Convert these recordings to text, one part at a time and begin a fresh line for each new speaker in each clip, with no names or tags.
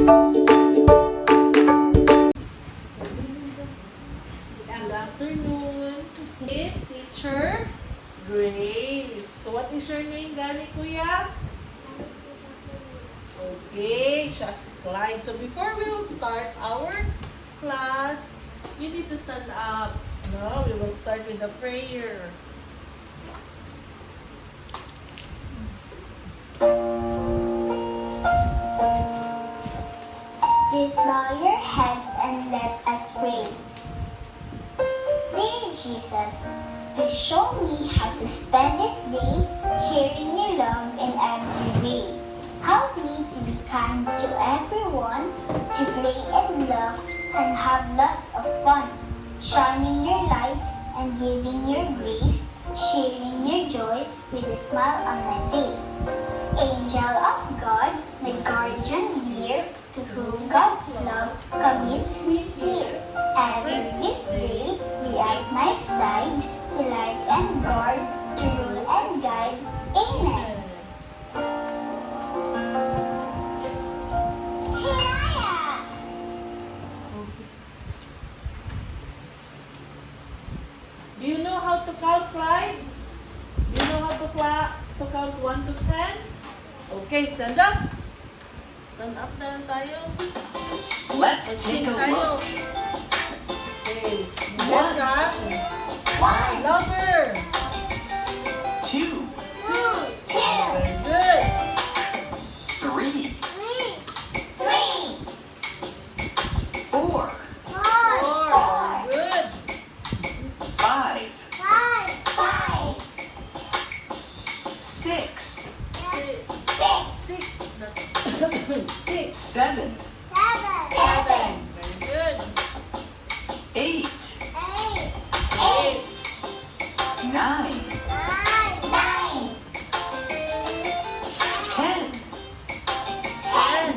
Good afternoon. Is Teacher Grace. So what is your name, Gani Kuya? Okay, siya si Clyde. So before we will start our class, you need to stand up. No, we will start with a prayer.
Please bow your heads and let us pray. Dear Jesus, please show me how to spend this day sharing your love in every way. Help me to be kind to everyone, to play and love and have lots of fun, shining your light and giving your grace, sharing your joy with a smile on my face. Angel of God, my guardian dear, to whom God's love commits me here. Ever this day, be at my side, to light and guard, to rule and guide. Amen. Hiraya!
Do you know how to count, Clyde? Do you know how to count 1 to 10? Okay, stand up. Stand up na lang tayo.
Let's take a
Tayo.
look.
Okay. Yes, ha?
One,
Louder.
2,
2,
Very good.
3,
3,
4,
4.
4,
Very good.
5,
5,
6,
6.
6,
6.
7,
7,
7. Very good.
8,
8,
9,
9,
10.
10.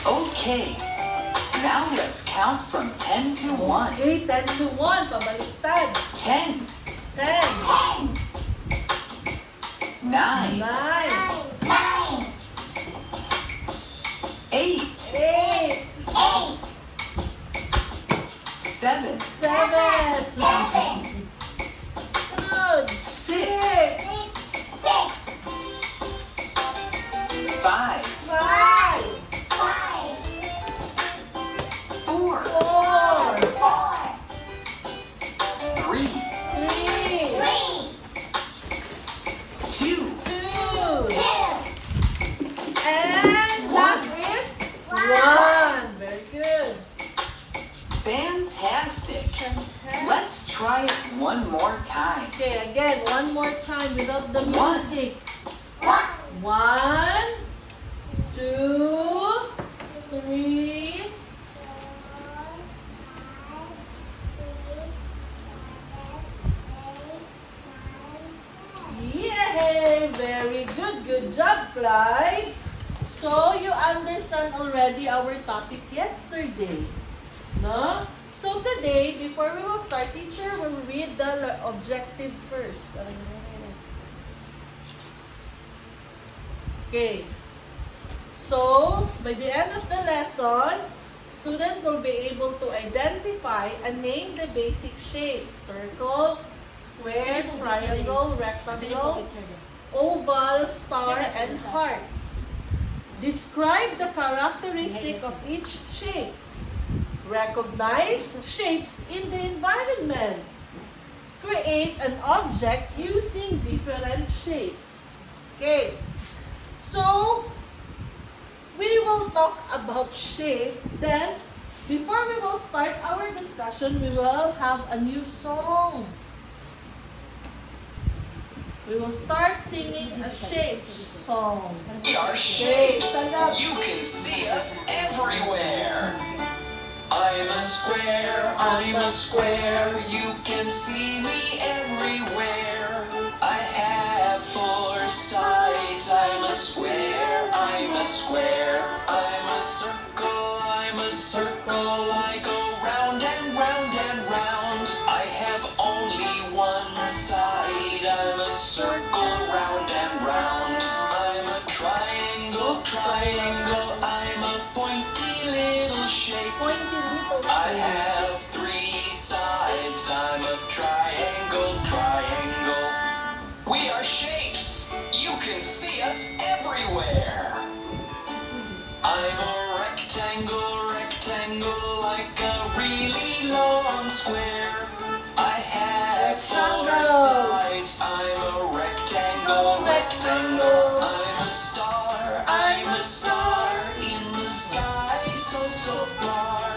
Okay. Now let's count from 10 to 1.
Okay, 10 to 1. Pabaliktad.
10,
10.
9,
9.
8,
8.
7,
7. Good.
6, 5,
5.
4,
4.
3,
3.
2,
2. And last is 1. Very good.
fantastic.
Fantastic.
Let's try it one more time.
Okay, again, one more time without the
One.
music. 1, 2, 3. Yay! Very good. Good job, Clyde. So, you understand already our topic yesterday. No? So, today, before we will start, teacher will read the objective first. Okay. So, by the end of the lesson, student will be able to identify and name the basic shapes: circle, square, triangle, rectangle, oval, star, and heart. Describe the characteristic of each shape. Recognize shapes in the environment. Create an object using different shapes. Okay. So, we will talk about shape. Then, before we will start our discussion, we will have a new song. We will start singing a shape song.
We are
Shapes.
shapes.
Stand up.
You can see us everywhere. I'm a square, I'm a square. You can see me everywhere. I have 4 sides. I'm a square, I'm a square. I'm a circle, I'm a circle. I go round and round and round. I have only 1 side. I'm a circle, round and round. I'm a triangle, triangle. I'm
pointy little
I
shape.
have three sides. I'm a triangle, triangle. We are shapes. You can see us everywhere. I'm a rectangle, rectangle, like a really long square. I have four
Rectangle.
sides. I'm a rectangle, rectangle. I'm a star in the sky, so so far.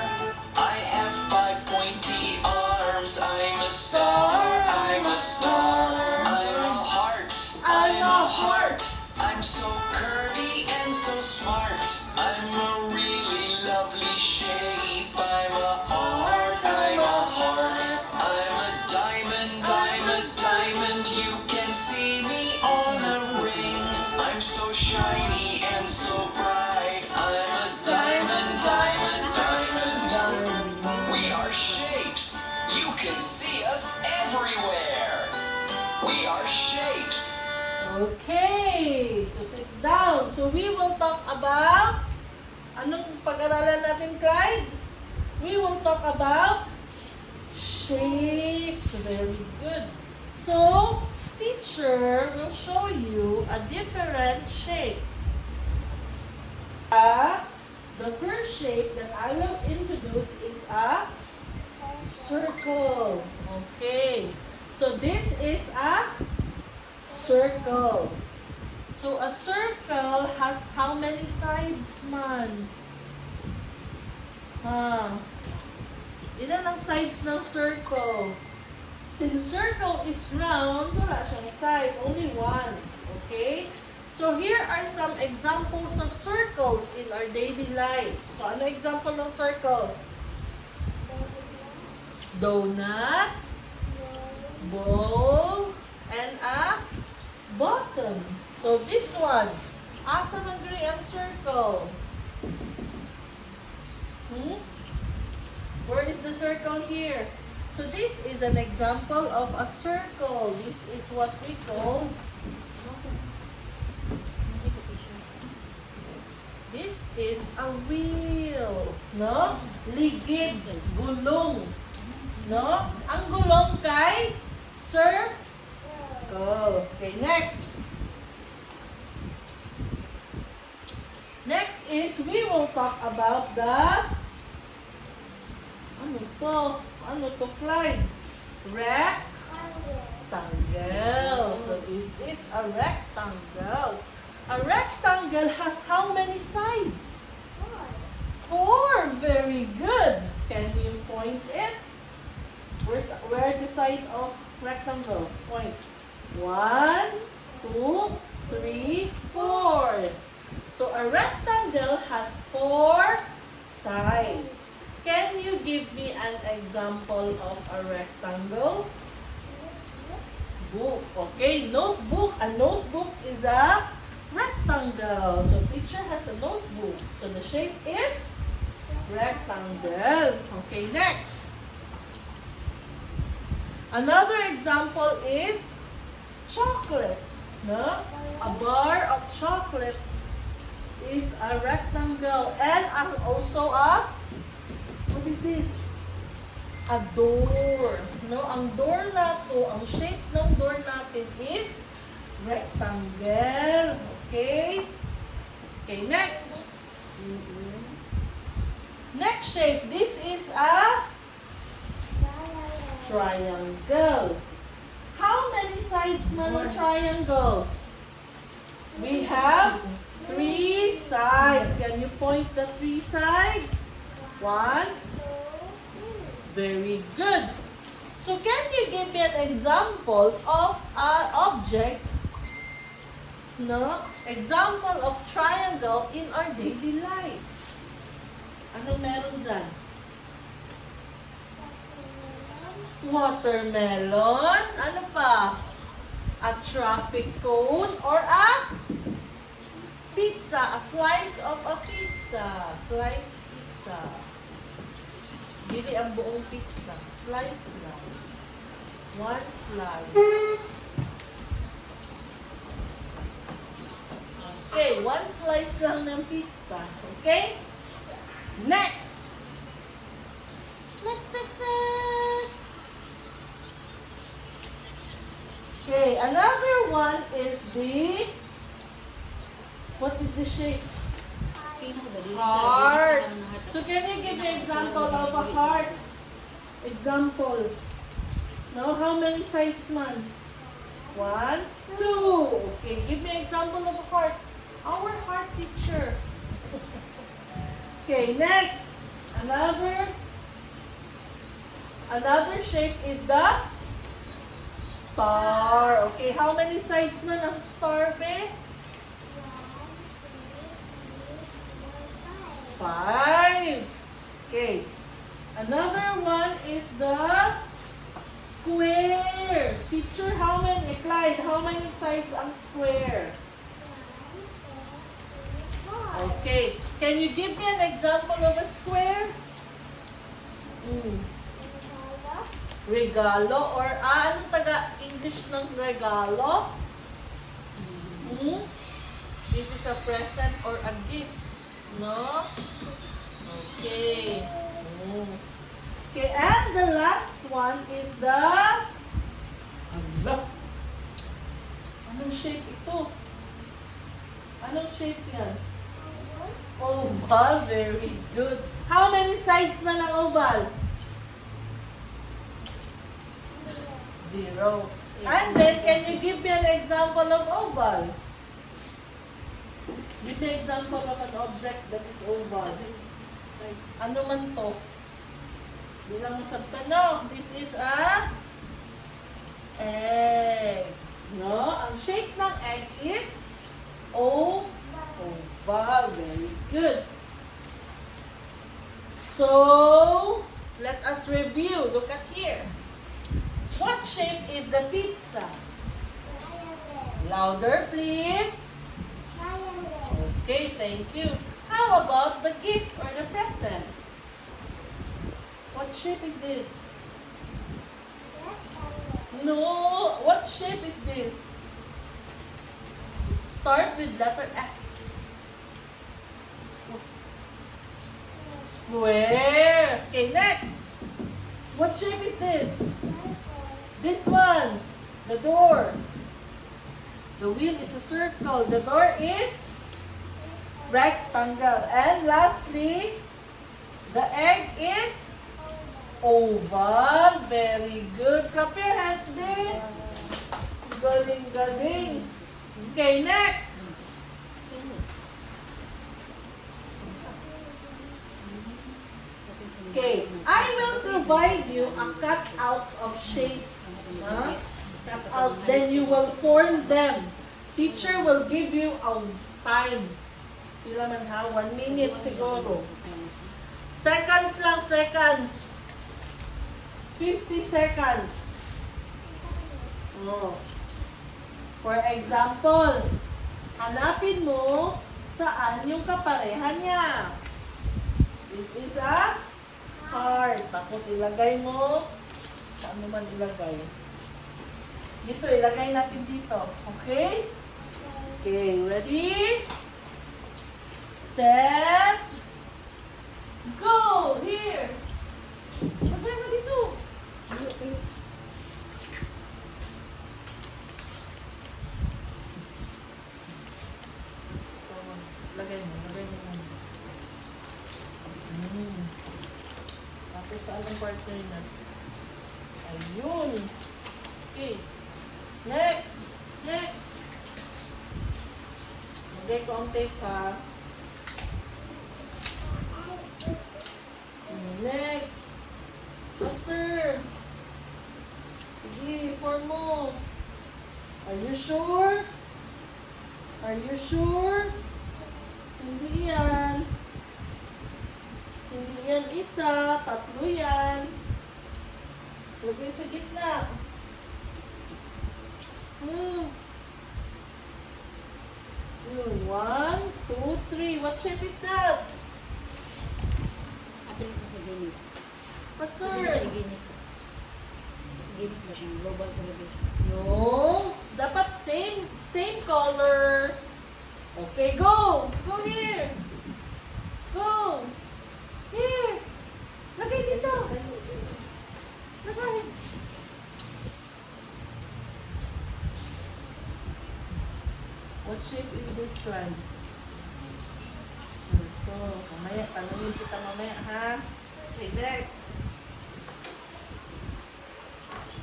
I have five pointy arms. I'm a star, I'm a star. I'm a heart, I'm a heart. I'm so curvy and so smart. I'm a really lovely shape. I'm a heart, I'm a heart. I'm a diamond, I'm a diamond. You can see me on a ring. I'm so shiny and so bright. I'm a diamond, diamond, diamond. We are shapes. You can see us everywhere. We are shapes.
Okay, so sit down. So we will talk about, anong pag-aralan natin, Clyde? We will talk about shapes. Very good. So, teacher will show you a different shape. The first shape that I will introduce is a circle. Okay. So this is a circle. So a circle has how many sides man? Ilan ang sides ng circle? Since circle is round, wala siyang side, only one. Okay? So here are some examples of circles in our daily life. So ano example ng circle? Donut, ball, and a button. So this one, asa man diri ang circle? Where is the circle here? So this is an example of a circle. This is what we call, this is a wheel. No? Ligid, gulong. No? Ang gulong kay circle. Okay, next. Next is we will talk about the, ano to, Clyde? Rectangle. So this is a rectangle. A rectangle has how many sides? 4. Very good. Can you point it? Where the side of rectangle? Point. 1, 2, 3, 4. So a rectangle has 4 sides. Can you give me an example of a rectangle? Book. Okay, notebook. A notebook is a rectangle. So teacher has a notebook. So the shape is rectangle. Okay, next. Another example is chocolate. No? A bar of chocolate is a rectangle. And also a, what is this? A door. No? Ang door nato, ang shape ng door natin is rectangle. Okay? Okay, next. Next shape. This is a triangle. How many sides man ang triangle? We have 3 sides. Can you point the 3 sides? 1. Very good. So can you give me an example of an object, no? Example of triangle in our daily life. Ano meron dyan? Watermelon. Ano pa? A traffic cone or a pizza. A slice of a pizza. Slice pizza. Dili ang buong pizza. Slice lang. 1 slice. Okay, 1 slice lang ng pizza. Okay? Next. Okay, another one is the, what is the shape? Heart. So can you give me example of a heart? Example. No, how many sides man? 1, 2. Okay, give me example of a heart. Our heart picture. Okay, next. Another shape is the star. Okay, how many sides man ang star, be? 5. Okay. Another one is the square. Teacher, Clyde, how many sides ang square? Okay. Can you give me an example of a square? Regalo or anong taga-English ng regalo? This is a present or a gift. No? Okay. Okay, and the last one is the anong shape ito? Anong shape yan? Oval. Very good. How many sides man ang oval? 0. And then, can you give me an example of oval? Give me an example of an object that is oval. Ano man to? Bilang mo sa tanong. This is a egg. No? Ang shape ng egg is oval. Very good. So, let us review. Look at here. What shape is the pizza? Louder, please. Okay, thank you. How about the gift or the present? What shape is this? No, what shape is this? Start with letter S. Square. Okay, next. What shape is this? This one. The door. The wheel is a circle. The door is rectangle. And lastly, the egg is oval. Very good. Clap your hands, babe. Galing, galing. Okay, next. Okay, I will provide you a cutouts of shapes. Cutouts, then you will form them. Teacher will give you a time. Pila man ha? 1 minute siguro. Seconds lang, seconds. 50 seconds. Oh. For example, hanapin mo saan yung kaparehan niya. This is a heart. Tapos ilagay mo, saan mo man ilagay? Dito, ilagay natin dito. Okay? Okay, ready? Set. Go! Here! Lagay mo dito. Okay. Lagay mo. Tapos saan ang partner na? Ayun. Okay. Next. Lagay ko ang tape ha. Next. Faster. Sige, form mo. Are you sure? Hindi yan. Hindi yan isa, 3 yan. Lagay sa gitna. 1, 2, 3. What shape is that?
Apa yung sa Guinness?
Pastor.
Guinness ba yung global celebration?
No. Dapat same color. Okay, go. Go here. Go. Here. Lagay dito. Lagay. What shape is this one? So, mamaya, tanungin kita mamaya, ha? Okay, next.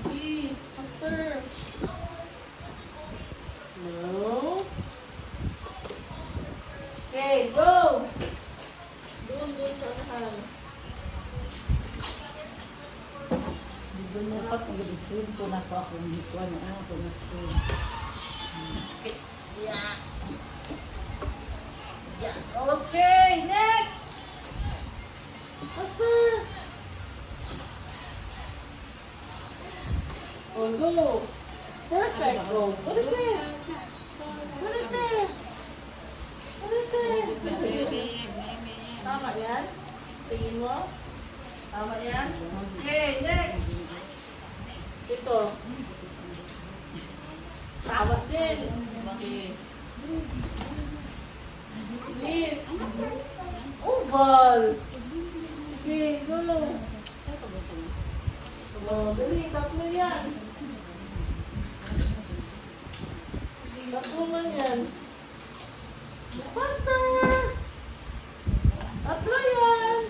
G, faster. No. Okay, go. Doon sa unahan.
Doon na pas ang gabit ko na po ako ng kuwan na ako na school.
Yeah. Yeah. Okay, next. Faster. Oh, go. It's perfect. Go. Put it there. Put it there. Put it there. Tama yan? Tingin mo? Tama yan? Okay, next. Ito. Tama din. Okay. Please. Oval. Okay, go. Oh, dali, tatlo yan. Tatlo man yan. Faster! Tatlo yan.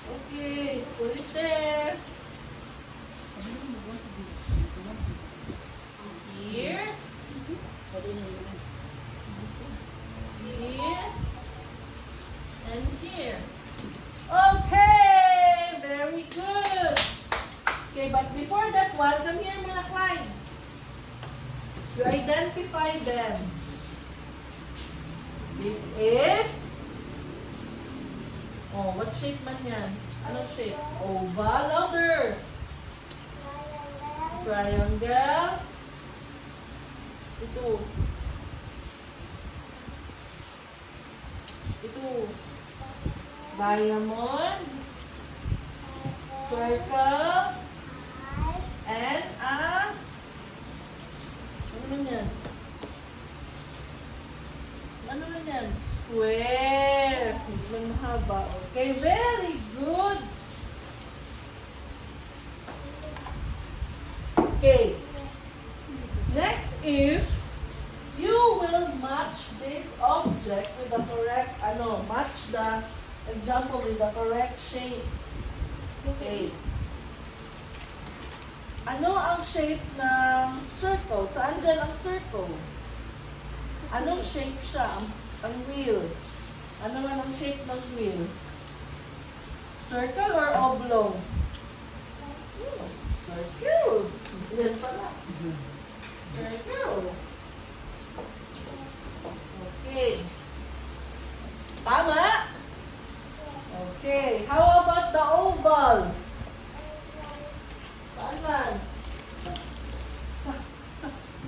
Okay, put it there. Here. Here. And here. Okay! Very good. Okay, but before that one, come here muna, Clyde. You identify them. This is... Oh, what shape man yan? Anong shape? Oval. Louder. Triangle. Ito. Ito. Diamond. Circle. And a... Ano man yan? Ano man yan? Square. Hindi lang mahaba. Okay, very good. Okay. Next is, you will match this object with the correct, match the example with the correct shape. Okay. Ano ang shape ng circle? Saan dyan ang circle? Anong shape siya? Ang wheel. Ano man ang shape ng wheel? Circle or oblong? Circle. Yan pala. Circle. Okay. Tama? Okay. How about the oval? Saan man? Sa.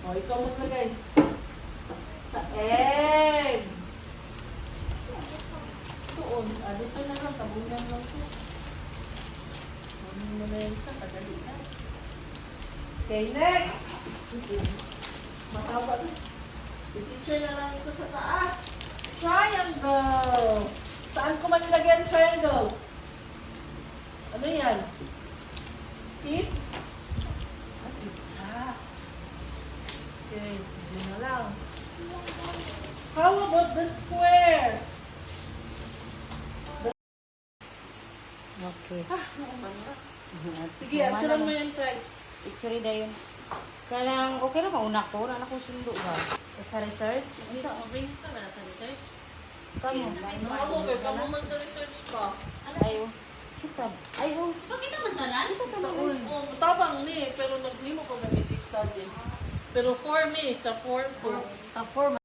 O, ikaw maglagay. Sa egg. Doon. Dito na lang. Tabungan lang ito. Ano mo na yun sa kadali na. Okay, next. Mahaba na. I-teacher na lang ito sa taas. Triangle. Saan ko man ilagay ang triangle? Ano yan? Pit? Pizza. Okay, yun na lang. How about the square?
Okay.
Sige, answeran mo yan, Clyde.
Picture dayon. Kanang okay ra mauna ko, na ko sundo ba. Sa research.
Okay ka na sa research?
Kamo.
Kamu man sa research pa.
Ayo. Kita. Ayo.
Kita tabang ni, pero naglimo ko na study. Pero for me, sa 4
Sa form